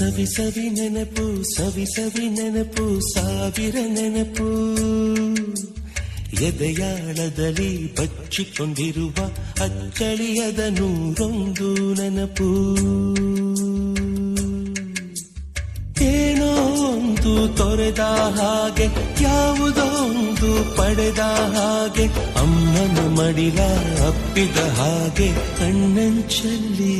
ಸವಿ ಸವಿ ನೆನಪು ಸವಿ ಸವಿ ನೆನಪು ಸಾವಿರ ನೆನಪು ಎದೆಯಾಳದಲ್ಲಿ ಬಚ್ಚಿಕೊಂಡಿರುವ ಅಚ್ಚಳಿಯದ ನೂರೊಂದು ನೆನಪು ಏನೋ ಒಂದು ತೊರೆದ ಹಾಗೆ ಯಾವುದೋ ಒಂದು ಪಡೆದ ಹಾಗೆ ಅಮ್ಮನ ಮಡಿಲ ಅಪ್ಪಿದ ಹಾಗೆ ಕಣ್ಣಂಚಲ್ಲಿ